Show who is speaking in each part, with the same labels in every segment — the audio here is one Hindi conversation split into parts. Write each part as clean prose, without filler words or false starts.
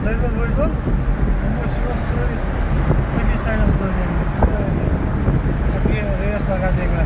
Speaker 1: Zırhlı vurdu. Ama şurası peki sayılır böyle. अभी रेस लगा देगा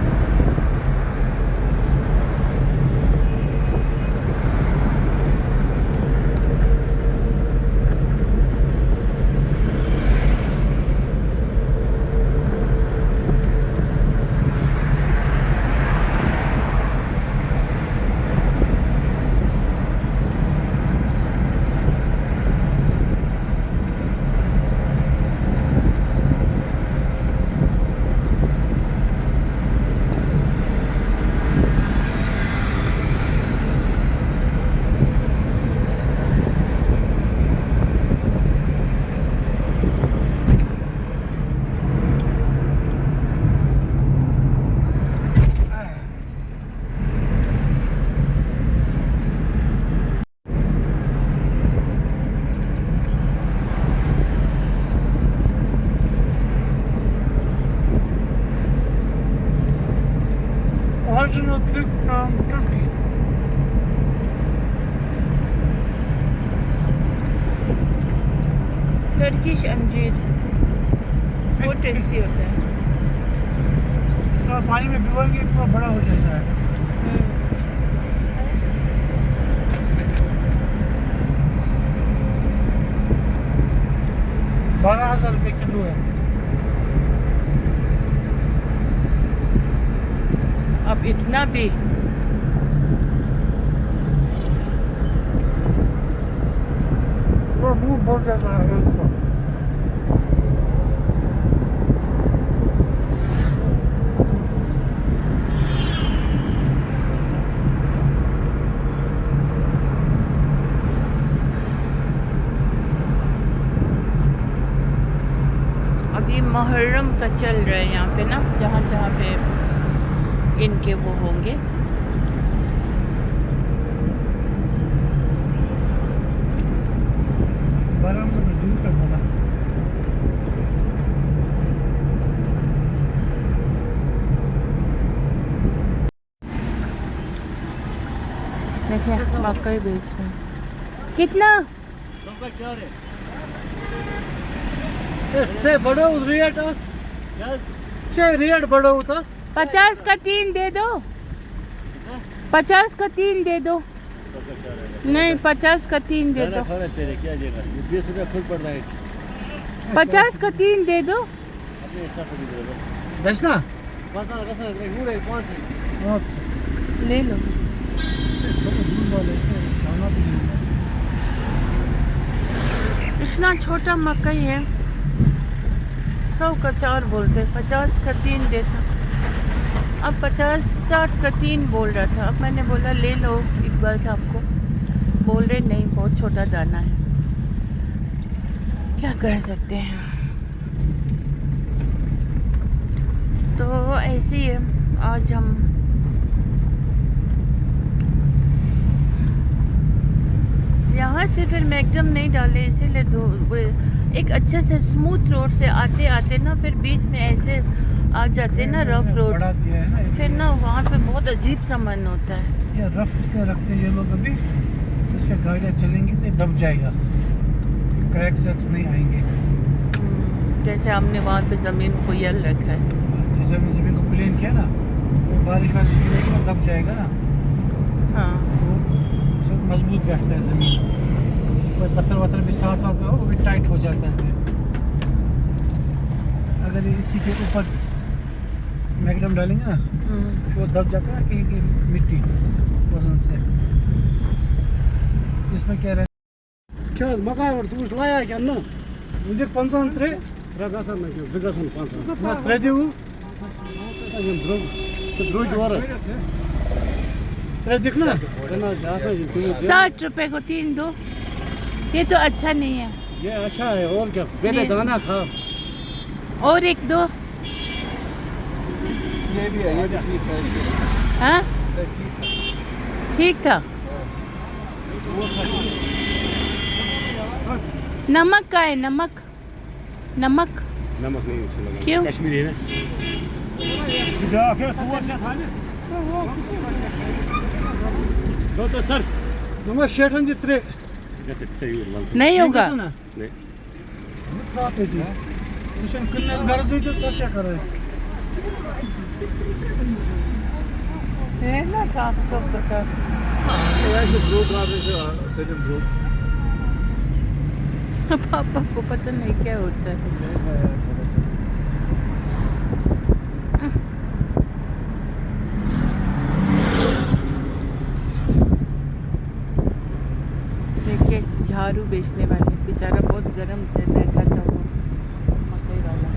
Speaker 1: Original pig from Turkey.
Speaker 2: Turkish अंजीर बहुत टेस्टी होता है।
Speaker 1: इसका पानी में भिगोएंगे पूरा बड़ा हो जाता है। 12,000 रुपये किलो है।
Speaker 2: अब इतना भी
Speaker 1: वो मुंह बहुत ज़्यादा है 100।
Speaker 2: अभी मुहर्रम का चल रहा है यहाँ पे ना, जहाँ जहाँ पे इनके वो होंगे। देखिए मकई बेच रहे हैं। कितना?
Speaker 3: सबका 4 है।
Speaker 1: से बड़ो रेट से रेट बड़ो था
Speaker 2: 50 का 3 दे दो। 50 का 3 दे दो।
Speaker 3: सबका 4 है।
Speaker 2: नहीं 50 का 3 दे दो।
Speaker 3: तेरे क्या देगा? 20 रुपया खुद पड़ रहा है।
Speaker 2: 50 का 3 दे दो।
Speaker 3: अपने हिसाब से दे दो।
Speaker 1: बेचना
Speaker 3: बस मुंह है 5 है।
Speaker 2: ले लो। इतना छोटा मकई है, 100 का 4 बोलते, 50 का 3 देता। अब 50-60 का 3 बोल रहा था। अब मैंने बोला ले लो इकबाल साहब को। बोल रहे नहीं बहुत छोटा दाना है, क्या कर सकते हैं। तो ऐसे ही है। आज हम यहाँ से फिर मैगडम नहीं डाले, इसीलिए एक अच्छे से स्मूथ रोड से आते आते ना फिर बीच में ऐसे आ जाते ना रफ रोड, फिर ना वहाँ पे बहुत अजीब सा मन होता है।
Speaker 1: ये रफ इसलिए रखते हैं ये लोग अभी, इस पे गाड़ियाँ चलेंगी तो दब जाएगा, क्रैक्स वैक्स नहीं आएंगे।
Speaker 2: जैसे हमने वहाँ पे ज़मीन को यल रखा है,
Speaker 1: जैसे हमने ज़मीन को प्लेन किया ना, वो बारिश गिरेगी ना दब जाएगा ना।
Speaker 2: हाँ
Speaker 1: तो मजबूत बैठता है ज़मीन। कोई पत्थर वत्थर भी साथ में हो वो भी टाइट हो जाता है। अगर इसी के ऊपर मैगडम डालेंगे ना तो वो दब जाता है कहीं मिट्टी वजन से। इसमें क्या रहता
Speaker 4: क्या मकान लाया क्या ना
Speaker 1: मुझे 55 त्रे
Speaker 4: रगासन ना जगासन 5
Speaker 1: ना त्रे देऊ
Speaker 4: द्रोज वाला
Speaker 1: त्रे दिखना
Speaker 4: ना जाता है
Speaker 2: 60 रुपए को 3 दो। ये तो अच्छा नहीं है।
Speaker 4: ये अच्छा है और क्या, पहले दाना खा।
Speaker 2: और एक दो।
Speaker 1: ये भी है, ये भी ठीक है।
Speaker 2: हाँ ठीक था। नमक का है, नमक नमक
Speaker 4: नमक नहीं इसमें लगा।
Speaker 2: क्यों?
Speaker 4: कश्मीरी है ना।
Speaker 3: तो सर
Speaker 1: नमक 60 त्रे
Speaker 4: Neyse seviyorum ben seni.
Speaker 2: नहीं होगा
Speaker 4: Ne?
Speaker 1: Mutfağa dedi. Düşün kılmaz garızıydı da क्या करे
Speaker 2: रहना था आप सब बता
Speaker 3: Where's the brook are the second brook?
Speaker 2: पापा को पता नहीं क्या होता है देखिए झाड़ू बेचने वाले बेचारा बहुत गर्म से बैठा था वो मकई वाला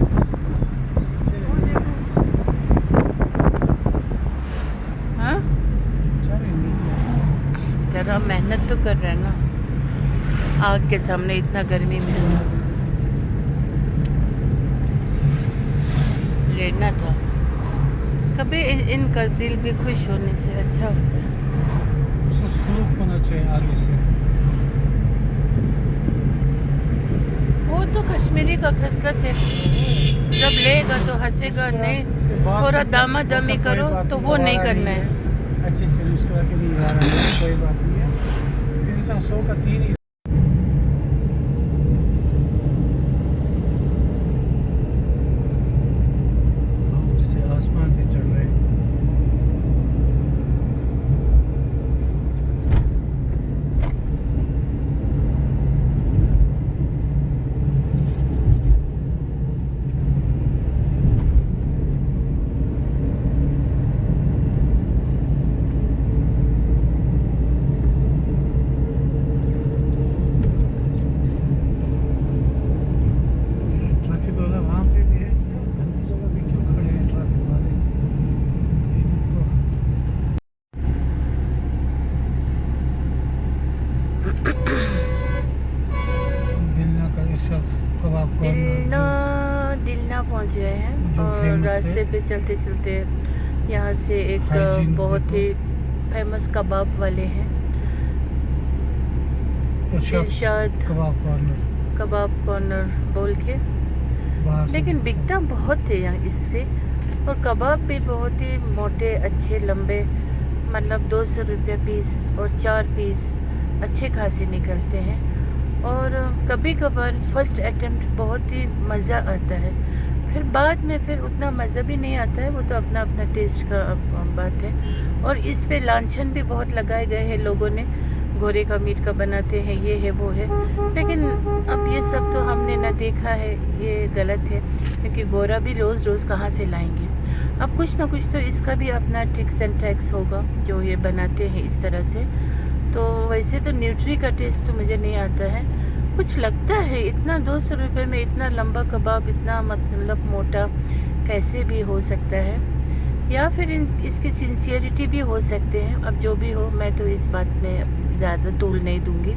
Speaker 2: हाँ बेचारा मेहनत तो कर रहा है ना आग के सामने इतना गर्मी में लेना था कभी इनका दिल भी खुश होने से अच्छा होता है
Speaker 1: उसको सुलूक होना चाहिए आगे से
Speaker 2: वो तो कश्मीरी का खसलत है जब लेगा तो हंसेगा नहीं थोड़ा दामा दमी करो तो वो नहीं करना है
Speaker 1: अच्छे से मुस्कुरा के नहीं आ रहा है कोई बात नहीं है फिर इंसान 100 का 3 ही जैसे आसमान पे चढ़ रहे हैं ट्रैफिक वाला वहाँ पे भी है गंदी जगह पे क्यों खड़े हैं ट्रैफिक वाले इनको दिलना का इस कबाब
Speaker 2: दिलना पहुंच गए हैं
Speaker 1: जो
Speaker 2: और
Speaker 1: famous
Speaker 2: रास्ते
Speaker 1: है।
Speaker 2: पे चलते चलते यहाँ से एक
Speaker 1: Hygiene
Speaker 2: बहुत
Speaker 1: देखो।
Speaker 2: ही फेमस कबाब वाले हैं इरशाद कबाब कॉर्नर बोल के लेकिन बिकता बहुत है यहाँ इससे और कबाब भी बहुत ही मोटे अच्छे लंबे मतलब 200 रुपये पीस और 4 पीस अच्छे खासे निकलते हैं और कभी कभार फर्स्ट अटेम्प्ट बहुत ही मज़ा आता है फिर बाद में फिर उतना मज़ा भी नहीं आता है वो तो अपना अपना टेस्ट का बात है और इस पे लांछन भी बहुत लगाए गए हैं लोगों ने घोड़े का मीट का बनाते हैं ये है वो है लेकिन अब ये सब तो हमने ना देखा है ये गलत है क्योंकि घोड़ा भी रोज़ रोज़ कहाँ से लाएंगे अब कुछ ना कुछ तो इसका भी अपना ट्रिक्स एंड ट्रैक्स होगा जो ये बनाते हैं इस तरह से तो वैसे तो न्यूट्री का टेस्ट तो मुझे नहीं आता है कुछ लगता है इतना 200 रुपये में इतना लंबा कबाब इतना मतलब मोटा कैसे भी हो सकता है या फिर इसकी सिंसियरिटी भी हो सकते हैं अब जो भी हो मैं तो इस बात में ज़्यादा तोल नहीं दूंगी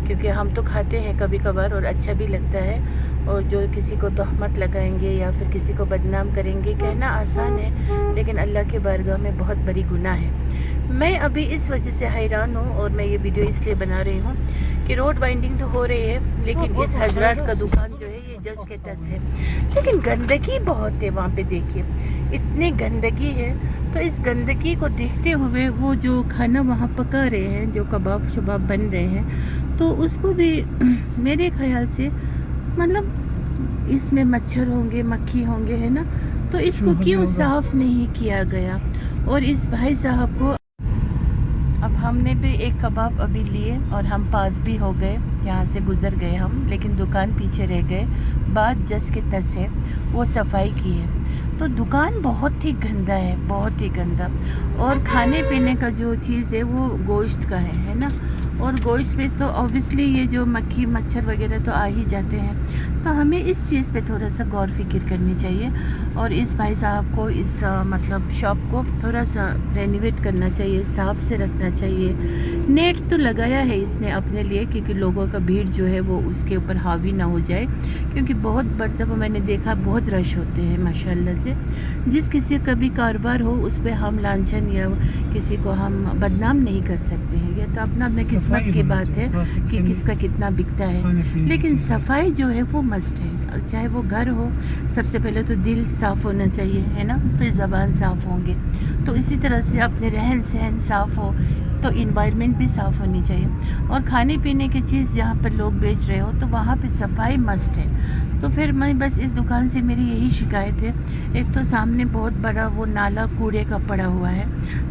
Speaker 2: क्योंकि हम तो खाते हैं कभी कभार और अच्छा भी लगता है और जो किसी को तहमत लगाएंगे या फिर किसी को बदनाम करेंगे कहना आसान है लेकिन अल्लाह के बारगाह में बहुत बड़ी गुनाह है मैं अभी इस वजह से हैरान हूँ और मैं ये वीडियो इसलिए बना रही हूँ कि रोड वाइंडिंग तो हो रही है लेकिन इस हजरत का दुकान जो है ये जस के तस है लेकिन गंदगी बहुत है वहाँ पे देखिए इतनी गंदगी है तो इस गंदगी को देखते हुए वो जो खाना वहाँ पका रहे हैं जो कबाब शबाब बन रहे हैं तो उसको भी मेरे ख्याल से मतलब इसमें मच्छर होंगे मक्खी होंगे है ना तो इसको क्यों साफ नहीं किया गया और इस भाई साहब को अब हमने भी एक कबाब अभी लिए और हम पास भी हो गए यहाँ से गुज़र गए हम लेकिन दुकान पीछे रह गए बात जस के तस है वो सफाई की है तो दुकान बहुत ही गंदा है बहुत ही गंदा और खाने पीने का जो चीज़ है वो गोश्त का है ना और गोश्त पे तो ऑब्वियसली ये जो मक्खी मच्छर वगैरह तो आ ही जाते हैं तो हमें इस चीज़ पे थोड़ा सा गौर फिक्र करनी चाहिए और इस भाई साहब को इस मतलब शॉप को थोड़ा सा रेनोवेट करना चाहिए साफ़ से रखना चाहिए नेट तो लगाया है इसने अपने लिए क्योंकि लोगों का भीड़ जो है वो उसके ऊपर हावी ना हो जाए क्योंकि बहुत मरतबा मैंने देखा बहुत रश होते हैं माशाल्लाह से जिस किसी का भी कारोबार हो उस पर हम लांछन या किसी को हम बदनाम नहीं कर सकते हैं ये तो अपना अपने किस्मत की बात है कि किसका कितना बिकता है लेकिन सफाई जो है वो मस्ट है चाहे वो घर हो सबसे पहले तो दिल साफ़ होना चाहिए है ना फिर ज़बान साफ़ होंगे तो इसी तरह से अपने रहन सहन साफ़ हो तो इन्वायरमेंट भी साफ़ होनी चाहिए। और खाने पीने की चीज़ जहाँ पर लोग बेच रहे हो तो वहाँ पे सफाई मस्ट है। तो फिर मैं बस इस दुकान से मेरी यही शिकायत है। एक तो सामने बहुत बड़ा वो नाला कूड़े का पड़ा हुआ है,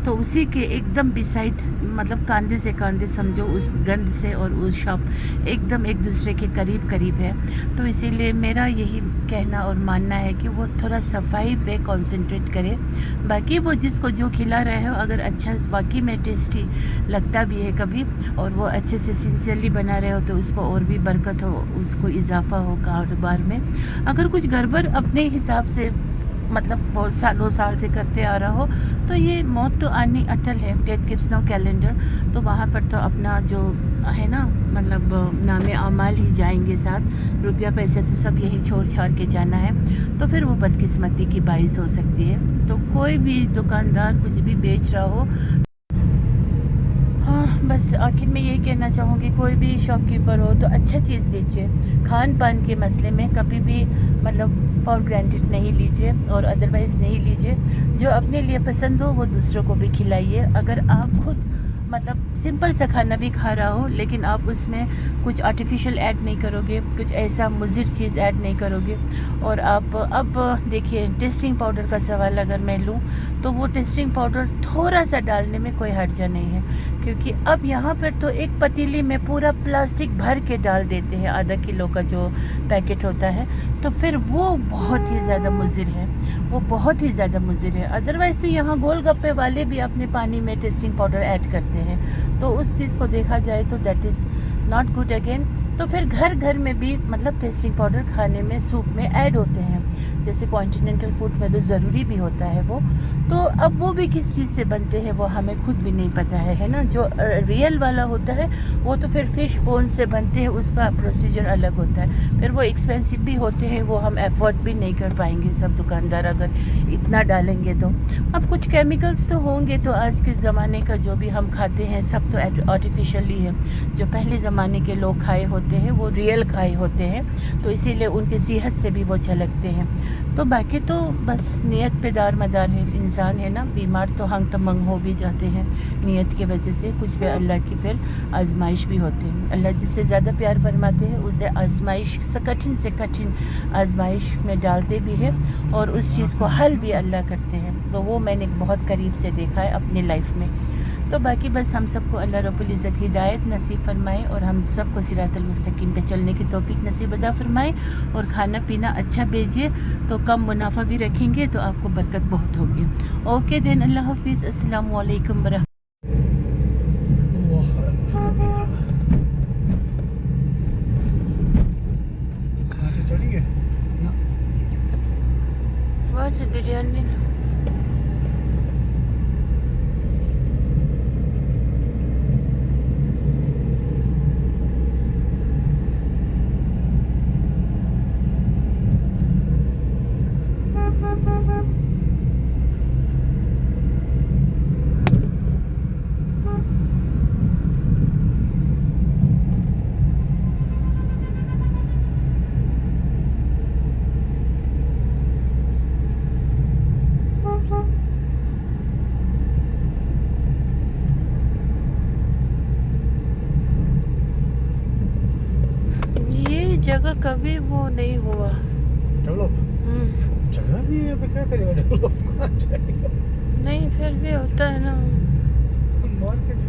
Speaker 2: तो उसी के एकदम बिसाइड, मतलब कंधे से कंधे समझो, उस गंद से और उस शॉप एकदम एक दूसरे के करीब करीब है। तो इसीलिए मेरा यही कहना और मानना है कि वो थोड़ा सफाई पे कंसंट्रेट करे। बाकी वो जिसको जो खिला रहे हो, अगर अच्छा वाकई में टेस्टी लगता भी है कभी और वो अच्छे से सिंसियरली बना रहे हो तो उसको और भी बरकत हो, उसको इजाफा हो कारोबार में। अगर कुछ गड़बड़ अपने हिसाब से मतलब बहुत सालों साल से करते आ रहा हो तो ये मौत तो आनी अटल है, डेथ गिव्स नो कैलेंडर। तो वहाँ पर तो अपना जो है ना, मतलब नामे अमाल ही जाएंगे साथ, रुपया पैसे तो सब यही छोड़ छाड़ के जाना है। तो फिर वो बदकिस्मती की बाइस हो सकती है। तो कोई भी दुकानदार कुछ भी बेच रहा हो, हाँ बस आखिर में यही कहना चाहूँगी, कोई भी शॉपकीपर हो तो अच्छा चीज़ बेचे। खान पान के मसले में कभी भी मतलब फॉर ग्रांटेड नहीं लीजिए और अदरवाइज़ नहीं लीजिए। जो अपने लिए पसंद हो वो दूसरों को भी खिलाइए। अगर आप खुद मतलब सिंपल सा खाना भी खा रहा हो लेकिन आप उसमें कुछ आर्टिफिशियल ऐड नहीं करोगे, कुछ ऐसा मुज़िर चीज़ ऐड नहीं करोगे। और आप अब देखिए, टेस्टिंग पाउडर का सवाल अगर मैं लूँ तो वो टेस्टिंग पाउडर थोड़ा सा डालने में कोई हर्जा नहीं है, क्योंकि अब यहाँ पर तो एक पतीली में पूरा प्लास्टिक भर के डाल देते हैं, आधा किलो का जो पैकेट होता है। तो फिर वो बहुत ही ज़्यादा मुज़िर है, वो बहुत ही ज़्यादा मुज़िर है। अदरवाइज़ तो यहाँ गोलगप्पे वाले भी अपने पानी में टेस्टिंग पाउडर ऐड करते हैं, तो उस चीज़ को देखा जाए तो that is not good again. तो फिर घर घर में भी मतलब टेस्टिंग पाउडर खाने में, सूप में ऐड होते हैं, जैसे कॉन्टिनेंटल फूड में तो ज़रूरी भी होता है वो। तो अब वो भी किस चीज़ से बनते हैं वो हमें खुद भी नहीं पता है ना। जो रियल वाला होता है वो तो फिर फ़िश बोन से बनते हैं, उसका प्रोसीजर अलग होता है, फिर वो एक्सपेंसिव भी होते हैं, वो हम अफोर्ड भी नहीं कर पाएंगे सब दुकानदार अगर इतना डालेंगे तो। अब कुछ केमिकल्स तो होंगे, तो आज के ज़माने का जो भी हम खाते हैं सब तो आर्टिफिशियली है। जो पहले ज़माने के लोग खाए होते हैं वो रियल खाए होते हैं, तो इसीलिए उनकी सेहत से भी वो झलकते हैं। तो बाकी तो बस नियत पे दार मदार है इंसान, है ना। बीमार तो हंग तमंग हो भी जाते हैं नियत की वजह से, कुछ भी अल्लाह की फिर आजमाइश भी होती है। अल्लाह जिससे ज़्यादा प्यार फरमाते हैं उसे आजमाइश से कठिन आजमाइश में डालते भी है और उस चीज़ को हल भी अल्लाह करते हैं। तो वो मैंने बहुत करीब से देखा है अपनी लाइफ में। तो बाकी बस हम सबको अल्लाह रब्बुल इज़्ज़त हिदायत नसीब फरमाए और हम सबको सिरातल मुस्तकीम पे चलने की तौफीक नसीब अदा फरमाए। और खाना पीना अच्छा भेजिए तो कम मुनाफा भी रखेंगे तो आपको बरकत बहुत होगी। ओके देन, अल्लाह हाफिज़, अस्सलाम वालेकुम बरह।
Speaker 1: चढ़ी है
Speaker 2: वहाँ से बिरयानी लो। जगह कभी वो नहीं हुआ
Speaker 1: डेवलप। जगह नहीं है पे क्या करेगा डेवलप, कहाँ जाएगा।
Speaker 2: नहीं फिर भी होता है ना,
Speaker 1: मार्केट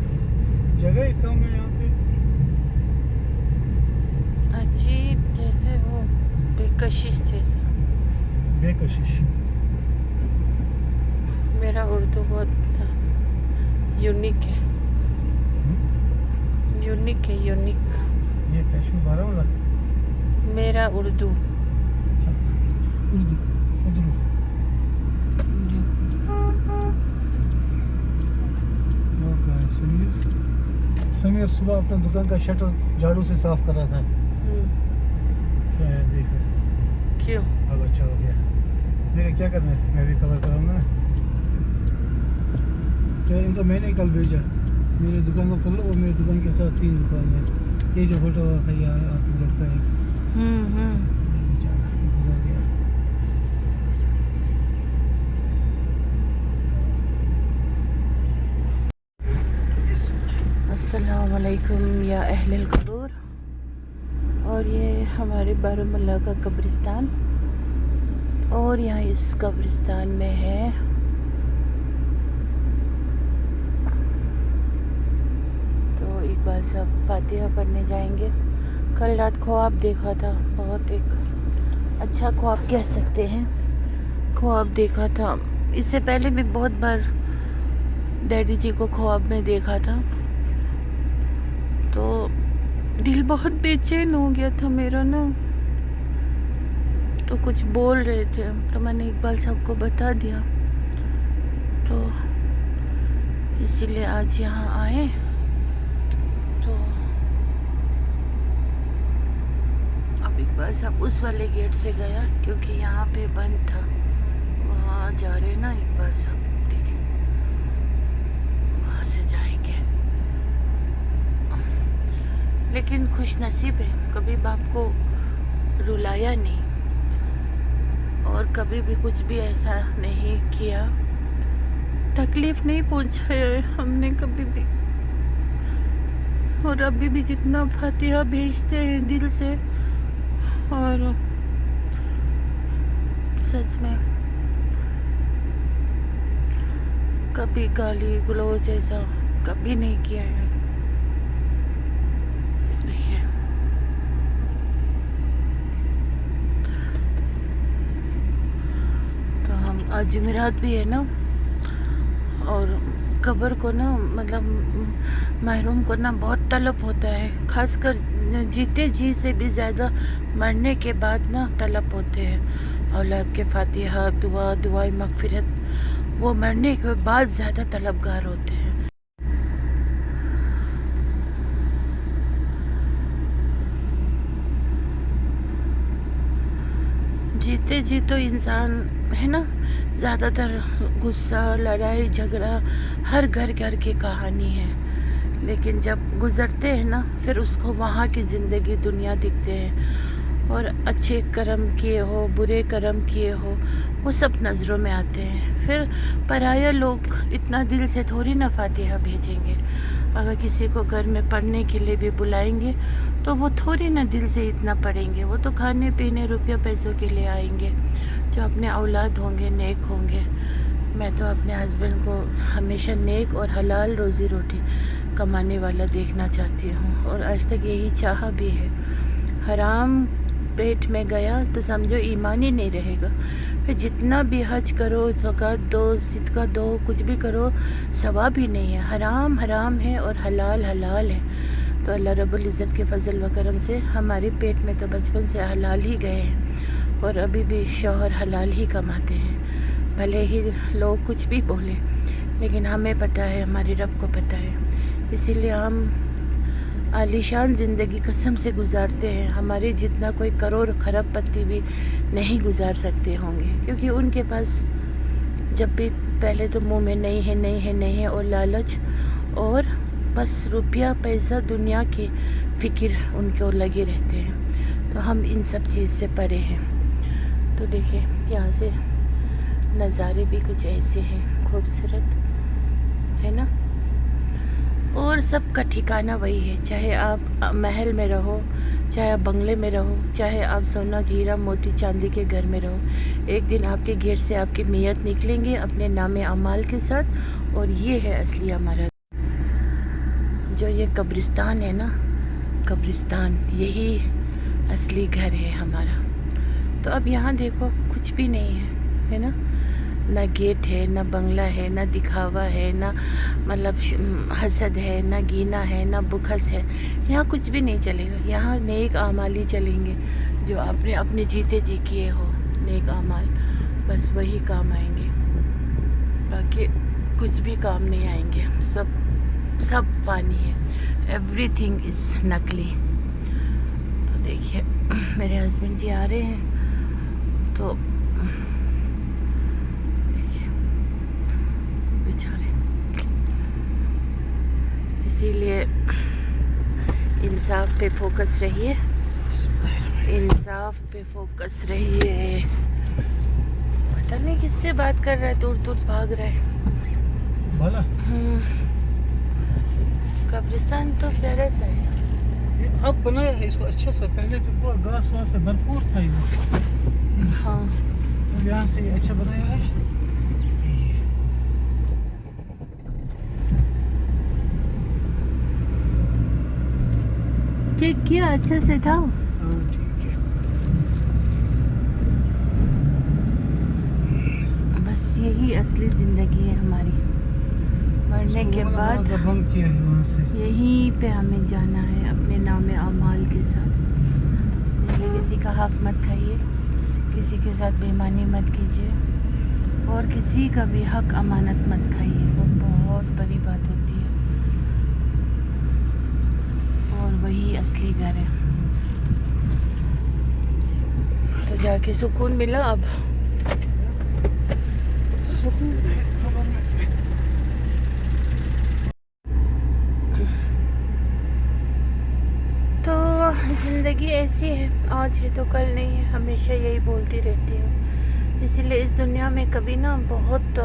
Speaker 1: जगह ही कम है यहाँ पे।
Speaker 2: अजीब जैसे वो बेकशिश जैसा।
Speaker 1: बेकशिश।
Speaker 2: मेरा उर्दू बहुत यूनिक है, यूनिक है, यूनिक।
Speaker 1: ये कश्मीर बारामूला
Speaker 2: मेरा उर्दू।
Speaker 1: उर्दू उर्दू। समीर सुबह अपने दुकान का शटर झाड़ू से साफ कर रहा था। क्या है देखो,
Speaker 2: क्यों?
Speaker 1: अब अच्छा हो गया। देखा क्या करना है, मैं भी कलर कराऊंगा ना। क्या इनको मैंने कल भेजा, मेरे दुकान को कर लो, वो मेरी दुकान के साथ 3 दुकान है। ये जो फोटो था यहाँ आपकी लड़का है। गुजर गया। इस
Speaker 2: अस्सलामुअलैकुम या अहलल क़बूर। और ये हमारे बारामूला का कब्रिस्तान, और यहाँ इस कब्रिस्तान में है तो इकबाल साहब फातिहा पढ़ने जाएंगे। कल रात ख्वाब देखा था, बहुत एक अच्छा ख्वाब कह सकते हैं, ख्वाब देखा था। इससे पहले भी बहुत बार डैडी जी को ख्वाब में देखा था, तो दिल बहुत बेचैन हो गया था मेरा ना। तो कुछ बोल रहे थे तो मैंने इकबाल साहब को बता दिया, तो इसीलिए आज यहाँ आए। तो अब इकबाल साहब उस वाले गेट से गया क्योंकि यहाँ पे बंद था, वहाँ जा रहे ना इकबाल साहब, देखिए वहाँ से जाएंगे। लेकिन खुश नसीब है, कभी बाप को रुलाया नहीं और कभी भी कुछ भी ऐसा नहीं किया, तकलीफ नहीं पहुंचाया है हमने कभी भी। और अभी भी जितना फातिहा भेजते हैं दिल से, और सच में कभी गाली गलौज ऐसा कभी नहीं किया है। देखिए तो हम आज जुमेरात भी है ना, और कब्र को ना मतलब महरूम को ना बहुत तलब होता है, खासकर जीते जी से भी ज़्यादा मरने के बाद ना तलब होते हैं। औलाद के फातिहा दुआ दुआए मगफिरत वो मरने के बाद ज़्यादा तलबगार होते हैं। जीते जी तो इंसान है ना, ज़्यादातर गुस्सा लड़ाई झगड़ा हर घर घर की कहानी है, लेकिन जब गुज़रते हैं ना फिर उसको वहाँ की ज़िंदगी दुनिया दिखते हैं, और अच्छे कर्म किए हो बुरे कर्म किए हो वो सब नज़रों में आते हैं। फिर पराया लोग इतना दिल से थोड़ी ना फातिहा भेजेंगे, अगर किसी को घर में पढ़ने के लिए भी बुलाएंगे तो वो थोड़ी ना दिल से इतना पढ़ेंगे, वो तो खाने पीने रुपये पैसों के लिए आएंगे। जो अपने औलाद होंगे नेक होंगे। मैं तो अपने हस्बैंड को हमेशा नेक और हलाल रोज़ी रोटी कमाने वाला देखना चाहती हूँ, और आज तक यही चाहा भी है। हराम पेट में गया तो समझो ईमान ही नहीं रहेगा। फिर जितना भी हज करो, ज़कात दो, सिदका दो, कुछ भी करो, सवाब ही नहीं है। हराम हराम है और हलाल हलाल है। तो अल्लाह रब्बुल इज़्ज़त के फजल व करम से हमारे पेट में तो बचपन से हलाल ही गए हैं, और अभी भी शौहर हलाल ही कमाते हैं। भले ही लोग कुछ भी बोले, लेकिन हमें पता है, हमारे रब को पता है, इसीलिए हम आलीशान ज़िंदगी कसम से गुजारते हैं। हमारे जितना कोई करोड़ खरबपति भी नहीं गुजार सकते होंगे, क्योंकि उनके पास जब भी पहले तो मुंह में नहीं है नहीं है नहीं है, और लालच और बस रुपया पैसा दुनिया की फ़िक्र उनको लगे रहते हैं। तो हम इन सब चीज़ से परे हैं। तो देखिए यहाँ से नज़ारे भी कुछ ऐसे हैं खूबसूरत, है ना। और सबका ठिकाना वही है, चाहे आप महल में रहो, चाहे आप बंगले में रहो, चाहे आप सोना हीरा मोती चांदी के घर में रहो, एक दिन आपके गेट से आपकी मैयत निकलेंगे अपने नामे अमाल के साथ। और ये है असली हमारा जो ये कब्रिस्तान है ना, कब्रिस्तान यही असली घर है हमारा। तो अब यहाँ देखो कुछ भी नहीं है ना, ना गेट है, ना बंगला है, ना दिखावा है, ना मतलब हसद है, ना गीना है, ना बुखस है। यहाँ कुछ भी नहीं चलेगा। यहाँ नेक आमाल ही चलेंगे, जो आपने अपने जीते जी किए हो नेक आमाल, बस वही काम आएंगे, बाकी कुछ भी काम नहीं आएंगे। सब फ़ानी है, एवरीथिंग इज़ नकली। तो देखिए मेरे हस्बैंड जी आ रहे हैं, तो बेचारे, इसीलिए इंसाफ पे फोकस रहिए, इंसाफ पे फोकस रहिए। पता नहीं किससे बात कर रहा है, दूर दूर भाग रहा है।
Speaker 1: भला
Speaker 2: कब्रिस्तान तो प्यारा सा है।
Speaker 1: ये अब बनाया है इसको अच्छा सा, पहले तो पूरा घास वास से भरपूर था इधर।
Speaker 2: हाँ
Speaker 1: अब यहाँ से ये अच्छा बनाया है।
Speaker 2: चेक किया अच्छे से था।
Speaker 1: हाँ ठीक है।
Speaker 2: बस यही असली ज़िंदगी है हमारी। मरने के बाद
Speaker 1: दरवाज़ा बंद किया है वहाँ से।
Speaker 2: यहीं पे हमें जाना है अपने नाम अमाल के साथ। इसलिए किसी का हक मत खाइए, किसी के साथ बेईमानी मत कीजिए और किसी का भी हक अमानत मत खाइए। वो बहुत बड़ी बात होती है और वही असली घर है। तो जाके सुकून मिला अब।
Speaker 1: सुकून है खबर में।
Speaker 2: तो ज़िंदगी ऐसी है, आज है तो कल नहीं है, हमेशा यही बोलती रहती हूँ। इसीलिए इस दुनिया में कभी ना बहुत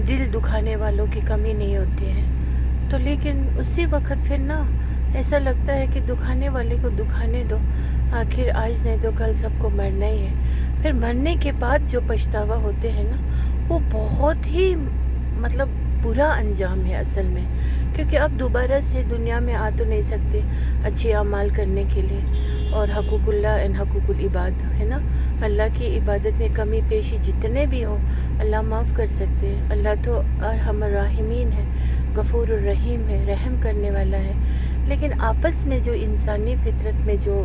Speaker 2: दिल दुखाने वालों की कमी नहीं होती है। तो लेकिन उसी वक्त फिर ना ऐसा लगता है कि दुखाने वाले को दुखाने दो, आखिर आज नहीं तो कल सबको मरना ही है। फिर मरने के बाद जो पछतावा होते हैं ना, वो बहुत ही मतलब बुरा अंजाम है असल में, क्योंकि अब दोबारा से दुनिया में आ तो नहीं सकते अच्छे अमाल करने के लिए। और हकूकुल्लाह एंड हकूकुल इबाद है ना, अल्लाह की इबादत में कमी पेशी जितने भी हो अल्लाह माफ़ कर सकते हैं। अल्लाह तो अरहमर राहिमीन है, गफूर रहीम है, रहम करने वाला है। लेकिन आपस में जो इंसानी फितरत में जो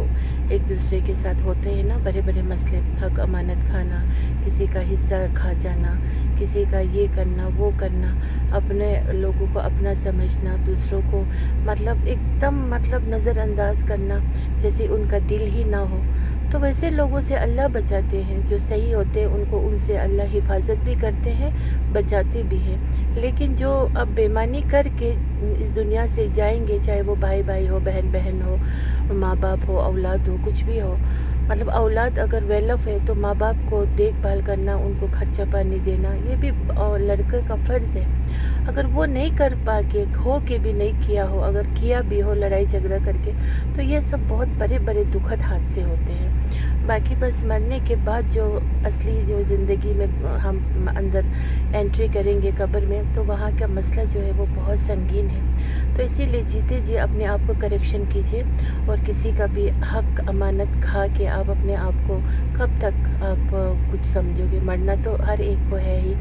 Speaker 2: एक दूसरे के साथ होते हैं ना बड़े बड़े मसले, हक अमानत खाना, किसी का हिस्सा खा जाना, किसी का ये करना वो करना, अपने लोगों को अपना समझना, दूसरों को मतलब एकदम मतलब नज़रअंदाज करना जैसे उनका दिल ही ना हो। तो वैसे लोगों से अल्लाह बचाते हैं, जो सही होते हैं उनको उनसे अल्लाह हिफाजत भी करते हैं, बचाते भी हैं। लेकिन जो अब बेईमानी करके इस दुनिया से जाएंगे, चाहे वो भाई भाई हो, बहन बहन हो, माँ बाप हो, औलाद हो, कुछ भी हो, मतलब औलाद अगर वेल ऑफ है तो माँ बाप को देखभाल करना, उनको खर्चा पानी देना, ये भी लड़के का फ़र्ज़ है। अगर वो नहीं कर पा के हो के भी नहीं किया हो, अगर किया भी हो लड़ाई झगड़ा करके, तो ये सब बहुत बड़े बड़े दुखद हादसे होते हैं। बाकी बस मरने के बाद जो असली जो ज़िंदगी में हम अंदर एंट्री करेंगे कब्र में, तो वहाँ का मसला जो है वो बहुत संगीन है। तो इसीलिए जीते जी अपने आप को करेक्शन कीजिए और किसी का भी हक अमानत खा के आप अपने आप को कब तक आप कुछ समझोगे। मरना तो हर एक को है ही,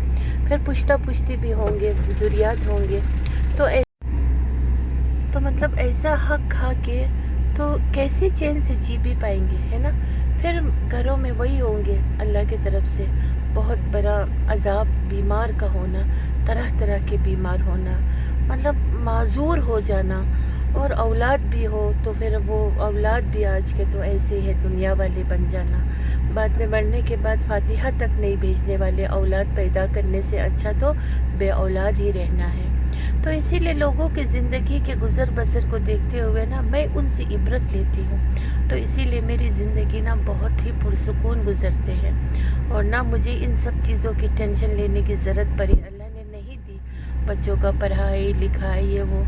Speaker 2: फिर पुश्ता पुश्ती भी होंगे, जुरियात होंगे। तो मतलब ऐसा हक खा के तो कैसे चैन से जी भी पाएंगे, है ना। फिर घरों में वही होंगे अल्लाह की तरफ से बहुत बड़ा अजाब, बीमार का होना, तरह तरह के बीमार होना, मतलब माजूर हो जाना। और औलाद भी हो तो फिर वो औलाद भी आज के तो ऐसे है दुनिया वाले बन जाना। बाद में मरने के बाद फातिहा तक नहीं भेजने वाले औलाद पैदा करने से अच्छा तो बे औलाद ही रहना है। तो इसीलिए लोगों की ज़िंदगी के गुज़र बसर को देखते हुए ना मैं उनसे इबरत लेती हूँ। तो इसीलिए मेरी ज़िंदगी ना बहुत ही पुरसुकून गुज़रते हैं और ना मुझे इन सब चीज़ों की टेंशन लेने की ज़रूरत पड़ी, अल्लाह ने नहीं दी। बच्चों का पढ़ाई लिखाई ये वो,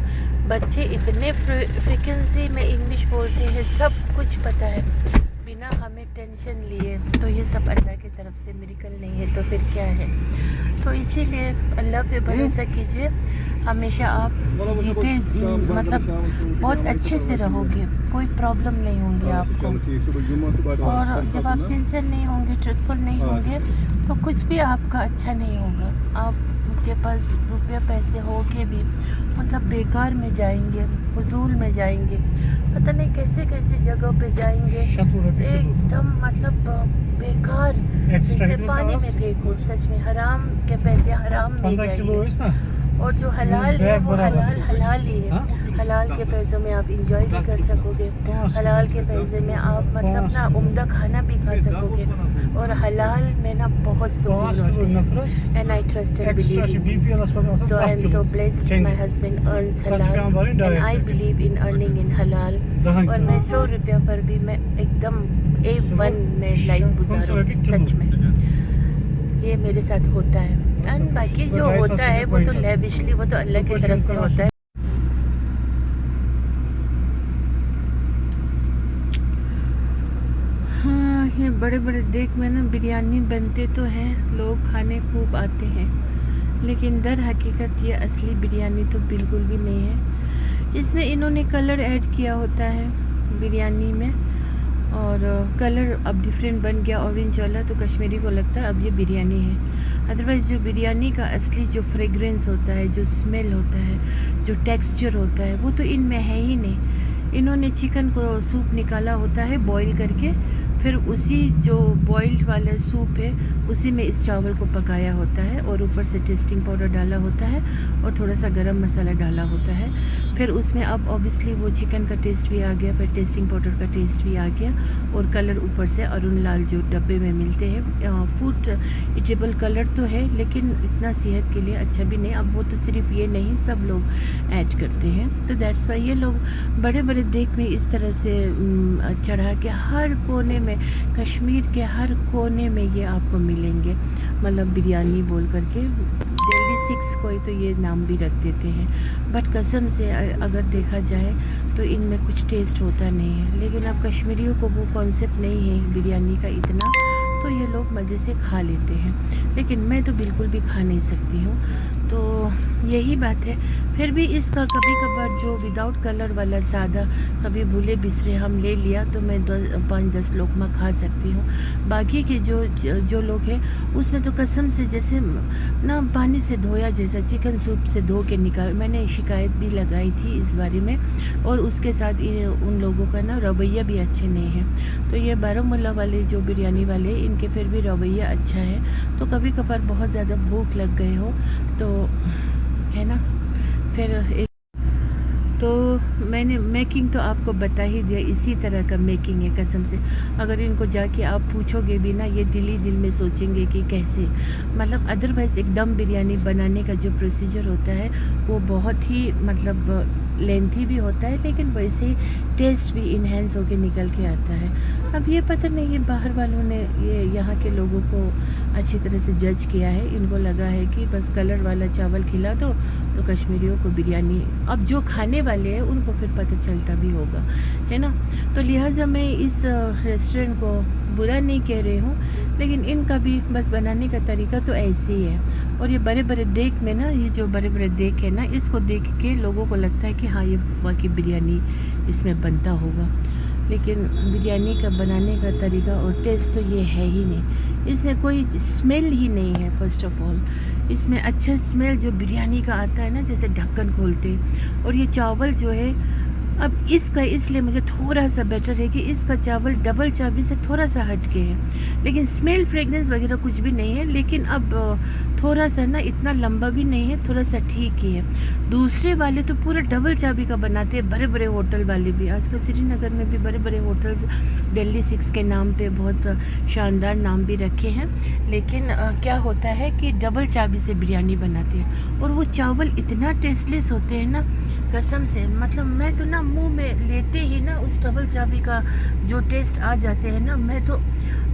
Speaker 2: बच्चे इतने फ्रिक्वेंसी में इंग्लिश बोलते हैं, सब कुछ पता है बिना हमें टेंशन लिए। तो ये सब अल्लाह की तरफ से मिरेकल नहीं है तो फिर क्या है। तो इसीलिए अल्लाह पे भरोसा कीजिए, हमेशा आप जीते मतलब बहुत अच्छे से रहोगे, कोई प्रॉब्लम नहीं होंगी आपको। और जब आप सिंसियर नहीं होंगे, ट्रुथफुल नहीं होंगे, तो कुछ भी आपका अच्छा नहीं होगा। आपके पास रुपया पैसे हो के भी वो सब बेकार में जाएंगे, फजूल में जाएंगे, पता नहीं कैसे कैसे जगह पे जाएंगे, एकदम मतलब बेकार, जैसे पानी में फेंको। सच में हराम के पैसे हराम में जाएंगे और जो हलाल है वो हलाल ही है। हलाल के पैसों में आप इंजॉय भी कर सकोगे, हलाल के पैसे में आप मतलब ना उम्दा खाना भी खा सकोगे और हलाल में ना बहुत सुकून होते हैं। And I trust and believe in this, so I am so blessed, my husband earns halal and I believe in earning in halal. और मैं 100 रुपया पर भी मैं एकदम A1 में लाइफ गुजारूँ, सच में ये मेरे साथ होता है। एंड बाकी जो होता है वो तो लेविशली, वो तो अल्लाह की तरफ से होता है। ये बड़े बड़े देख में ना बिरयानी बनते तो हैं, लोग खाने खूब आते हैं, लेकिन दर हकीकत ये असली बिरयानी तो बिल्कुल भी नहीं है। इसमें इन्होंने कलर ऐड किया होता है बिरयानी में, और कलर अब डिफरेंट बन गया ऑरेंज वाला, तो कश्मीरी को लगता है अब ये बिरयानी है। अदरवाइज़ जो बिरयानी का असली जो फ्रेगरेंस होता है, जो स्मेल होता है, जो टेक्सचर होता है, वो तो इनमें है ही नहीं। इन्होंने चिकन को सूप निकाला होता है बॉईल करके, फिर उसी जो बॉइल्ड वाला सूप है उसी में इस चावल को पकाया होता है, और ऊपर से टेस्टिंग पाउडर डाला होता है और थोड़ा सा गरम मसाला डाला होता है। फिर उसमें अब ऑब्वियसली वो चिकन का टेस्ट भी आ गया, फिर टेस्टिंग पाउडर का टेस्ट भी आ गया, और कलर ऊपर से अरुण लाल जो डब्बे में मिलते हैं फूड इटेबल कलर तो है, लेकिन इतना सेहत के लिए अच्छा भी नहीं। अब वो तो सिर्फ ये नहीं, सब लोग ऐड करते हैं, तो दैट्स वाई ये लोग बड़े बड़े देख में इस तरह से चढ़ा के हर कोने में, कश्मीर के हर कोने में ये आपको मिलेंगे। मतलब बिरयानी बोल करके दिल्ली 6 कोई तो ये नाम भी रख देते हैं, बट कसम से अगर देखा जाए तो इनमें कुछ टेस्ट होता नहीं है। लेकिन अब कश्मीरियों को वो कॉन्सेप्ट नहीं है बिरयानी का इतना, तो ये लोग मज़े से खा लेते हैं, लेकिन मैं तो बिल्कुल भी खा नहीं सकती हूँ। तो यही बात है। फिर भी इसका कभी कभार जो विदाउट कलर वाला सादा कभी भूले बिसरे हम ले लिया तो मैं 5-10 लोकमा खा सकती हूँ। बाकी के जो लोग हैं उसमें तो कसम से जैसे ना पानी से धोया जैसा, चिकन सूप से धो के निकाल। मैंने शिकायत भी लगाई थी इस बारे में, और उसके साथ उन लोगों का ना रवैया भी अच्छे नहीं है। तो ये बारामूला वाले जो बिरयानी वाले, इनके फिर भी रवैया अच्छा है। तो कभी कभार बहुत ज़्यादा भूख लग गए हो तो है ना, फिर एक तो मैंने मेकिंग तो आपको बता ही दिया, इसी तरह का मेकिंग है कसम से। अगर इनको जाके आप पूछोगे भी ना, ये दिल ही दिल में सोचेंगे कि कैसे, मतलब अदरवाइज़ एक दम बिरयानी बनाने का जो प्रोसीजर होता है वो बहुत ही मतलब लेंथी भी होता है, लेकिन वैसे ही टेस्ट भी इन्हेंस होके निकल के आता है। अब ये पता नहीं ये बाहर वालों ने ये यहाँ के लोगों को अच्छी तरह से जज किया है, इनको लगा है कि बस कलर वाला चावल खिला दो तो कश्मीरियों को बिरयानी, अब जो खाने वाले हैं उनको फिर पता चलता भी होगा, है ना। तो लिहाजा मैं इस रेस्टोरेंट को बुरा नहीं कह रही हूँ, लेकिन इनका भी बस बनाने का तरीका तो ऐसे ही है। और ये बड़े बड़े देख में ना, ये जो बड़े बड़े देख है ना, इसको देख के लोगों को लगता है कि हाँ ये वाकई बिरयानी इसमें बनता होगा, लेकिन बिरयानी का बनाने का तरीका और टेस्ट तो ये है ही नहीं। इसमें कोई स्मेल ही नहीं है। फर्स्ट ऑफ ऑल इसमें अच्छा स्मेल जो बिरयानी का आता है ना, जैसे ढक्कन खोलते, और ये चावल जो है अब इसका इसलिए मुझे थोड़ा सा बेटर है कि इसका चावल डबल चाबी से थोड़ा सा हट के है, लेकिन स्मेल फ्रेगनेंस वगैरह कुछ भी नहीं है। लेकिन अब थोड़ा सा ना इतना लंबा भी नहीं है, थोड़ा सा ठीक ही है। दूसरे वाले तो पूरा डबल चाबी का बनाते हैं, बड़े बड़े होटल वाले भी। आजकल श्रीनगर में भी बड़े बड़े होटल्स दिल्ली 6 के नाम पे बहुत शानदार नाम भी रखे हैं, लेकिन क्या होता है कि डबल चाबी से बिरयानी बनाते हैं, और वो चावल इतना टेस्टलेस होते हैं ना कसम से। मतलब मैं तो ना मुंह में लेते ही ना उस डबल चाबी का जो टेस्ट आ जाते हैं ना, मैं तो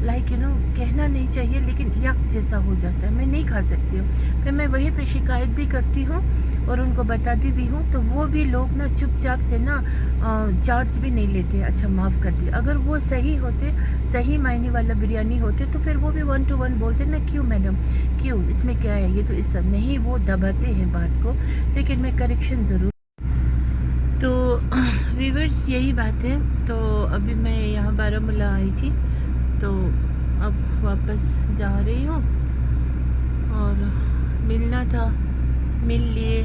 Speaker 2: लाइक कहना नहीं चाहिए, लेकिन यक जैसा हो जाता है, मैं नहीं खा सकती हूँ। फिर मैं वहीं पे शिकायत भी करती हूँ और उनको बताती भी हूँ, तो वो भी लोग ना चुपचाप से ना चार्ज भी नहीं लेते। अच्छा माफ़ कर दिया, अगर वो सही होते, सही मायने वाला बिरयानी होते तो फिर वो भी 1 to 1 बोलते ना, क्यों मैडम क्यों, इसमें क्या है, ये तो इस सब नहीं, वो दबाते हैं बात को। लेकिन मैं करेक्शन ज़रूर। तो व्यूअर्स यही बात है। तो अभी मैं यहाँ बारामूला आई थी, तो अब वापस जा रही हूँ, और मिलना था, मिल लिए।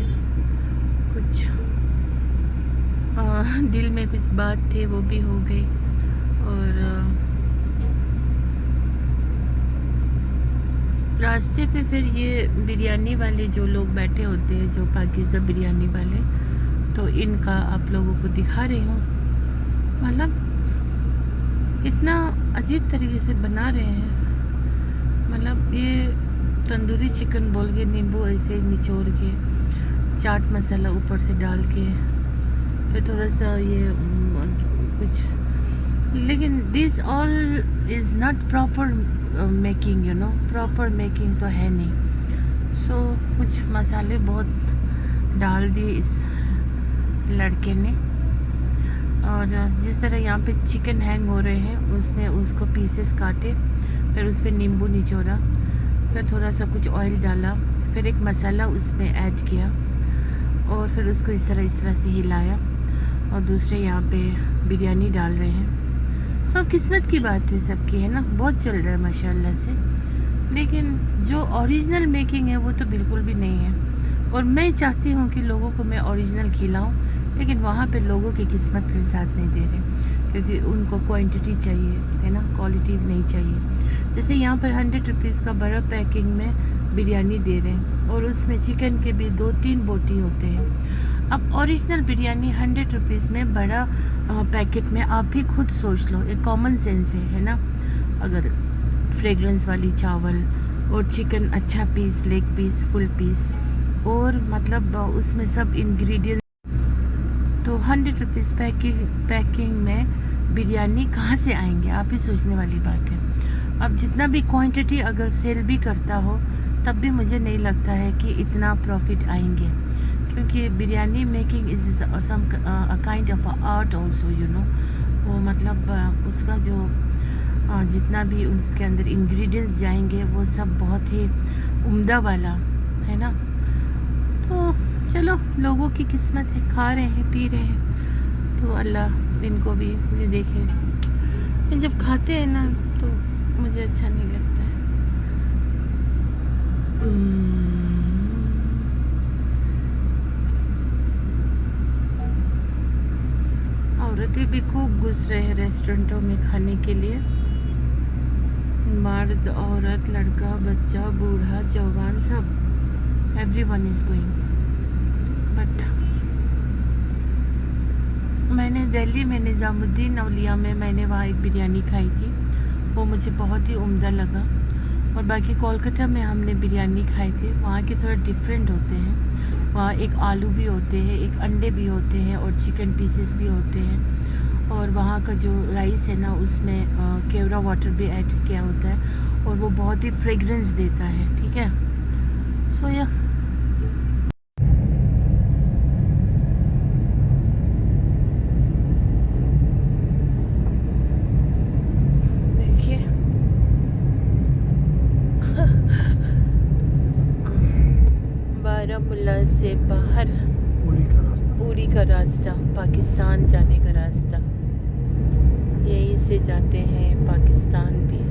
Speaker 2: कुछ दिल में कुछ बात थे वो भी हो गई, और रास्ते पे फिर ये बिरयानी वाले जो लोग बैठे होते हैं, जो पाकिज़ा बिरयानी वाले, तो इनका आप लोगों को दिखा रही हूँ। मतलब इतना अजीब तरीके से बना रहे हैं, मतलब ये तंदूरी चिकन बोल के नींबू ऐसे निचोड़ के, चाट मसाला ऊपर से डाल के, फिर थोड़ा सा ये कुछ, लेकिन this all is not proper making, proper making तो है नहीं। सो कुछ मसाले बहुत डाल दिए इस लड़के ने, और जिस तरह यहाँ पे चिकन हैंग हो रहे हैं, उसने उसको पीसेस काटे, फिर उस पर नींबू निचोड़ा, फिर थोड़ा सा कुछ ऑयल डाला, फिर एक मसाला उसमें ऐड किया और फिर उसको इस तरह से हिलाया। और दूसरे यहाँ पे बिरयानी डाल रहे हैं। सब किस्मत की बात है सबकी, है ना। बहुत चल रहा है माशाल्लाह से, लेकिन जो ओरिजिनल मेकिंग है वो तो बिल्कुल भी नहीं है। और मैं चाहती हूँ कि लोगों को मैं ओरिजिनल खिलाऊँ, लेकिन वहाँ पे लोगों की किस्मत फिर साथ नहीं दे रहे, क्योंकि उनको क्वांटिटी चाहिए, है ना, क्वालिटी नहीं चाहिए। जैसे यहाँ पर 100 रुपीज़ का बड़ा पैकिंग में बिरयानी दे रहे हैं और उसमें चिकन के भी 2-3 बोटी होते हैं। अब ओरिजिनल बिरयानी 100 रुपीज़ में बड़ा पैकेट में, आप भी खुद सोच लो, एक कॉमन सेंस है ना। अगर फ्रेगरेंस वाली चावल और चिकन अच्छा piece, leg piece, full piece, और मतलब उसमें सब इंग्रेडिएंट, तो 100 रुपीज़ पैकिंग में बिरयानी कहाँ से आएंगे, आप ही सोचने वाली बात है। अब जितना भी क्वांटिटी अगर सेल भी करता हो, तब भी मुझे नहीं लगता है कि इतना प्रॉफिट आएंगे, क्योंकि biryani making is some a kind of art also, you know. वो मतलब उसका जो जितना भी उसके अंदर इंग्रेडिएंट्स जाएंगे वो सब बहुत ही उम्दा वाला है ना। तो चलो, लोगों की किस्मत है, खा रहे हैं, पी रहे हैं, तो अल्लाह इनको भी ये देखे। जब खाते हैं ना तो मुझे अच्छा नहीं लगता है। औरतें भी खूब घुस रहे हैं रेस्टोरेंटों में खाने के लिए। मर्द, औरत, लड़का, बच्चा, बूढ़ा, जवान, सब, एवरीवन इज गोइंग। बट मैंने दिल्ली में निज़ामुद्दीन औलिया में मैंने वहाँ एक बिरयानी खाई थी, वो मुझे बहुत ही उम्दा लगा। और बाकी कोलकाता में हमने बिरयानी खाए थे, वहाँ के थोड़ा डिफरेंट होते हैं। वहाँ एक आलू भी होते हैं, एक अंडे भी होते हैं और चिकन पीसेस भी होते हैं। और वहाँ का जो राइस है ना, उसमें केवड़ा वाटर भी ऐड किया होता है और वो बहुत ही फ्रेगरेंस देता है, ठीक है। सो या बारामूला से बाहर उड़ी का रास्ता, पाकिस्तान जाने का रास्ता, यहीं से जाते हैं पाकिस्तान भी,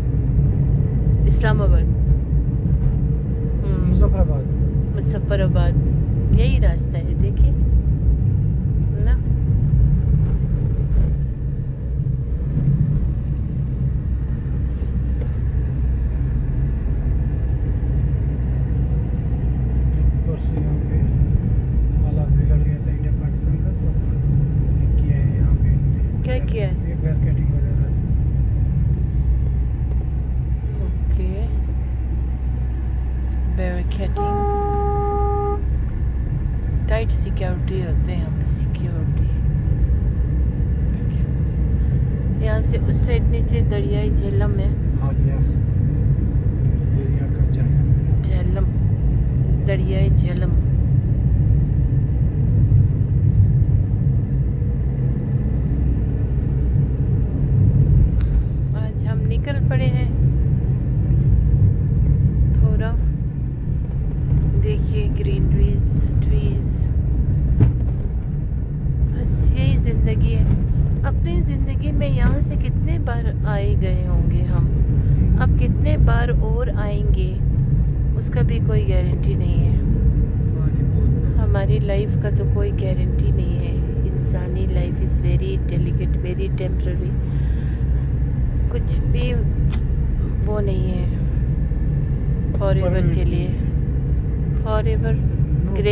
Speaker 2: इस्लामाबाद, मुजफ्फराबाद, यही रास्ता है, देखिए ना। क्या किया है? ओके, बैरिकेडिंग, टाइट सिक्योरिटी होते हैं यहाँ पे, सिक्योरिटी। यहाँ से उस साइड नीचे दरियाई झेलम है, झेलम, दरियाई झेलम। निकल पड़े हैं थोड़ा, देखिए ग्रीनरीज, ट्रीज, बस यही ज़िंदगी है। अपनी ज़िंदगी में यहाँ से कितने बार आए गए होंगे हम, अब कितने बार और आएंगे उसका भी कोई गारंटी नहीं है। हमारी लाइफ का तो कोई गारंटी नहीं है। इंसानी life is very delicate, very temporary, कुछ भी वो नहीं है फॉरएवर के लिए, फॉरएवर ग्रेट।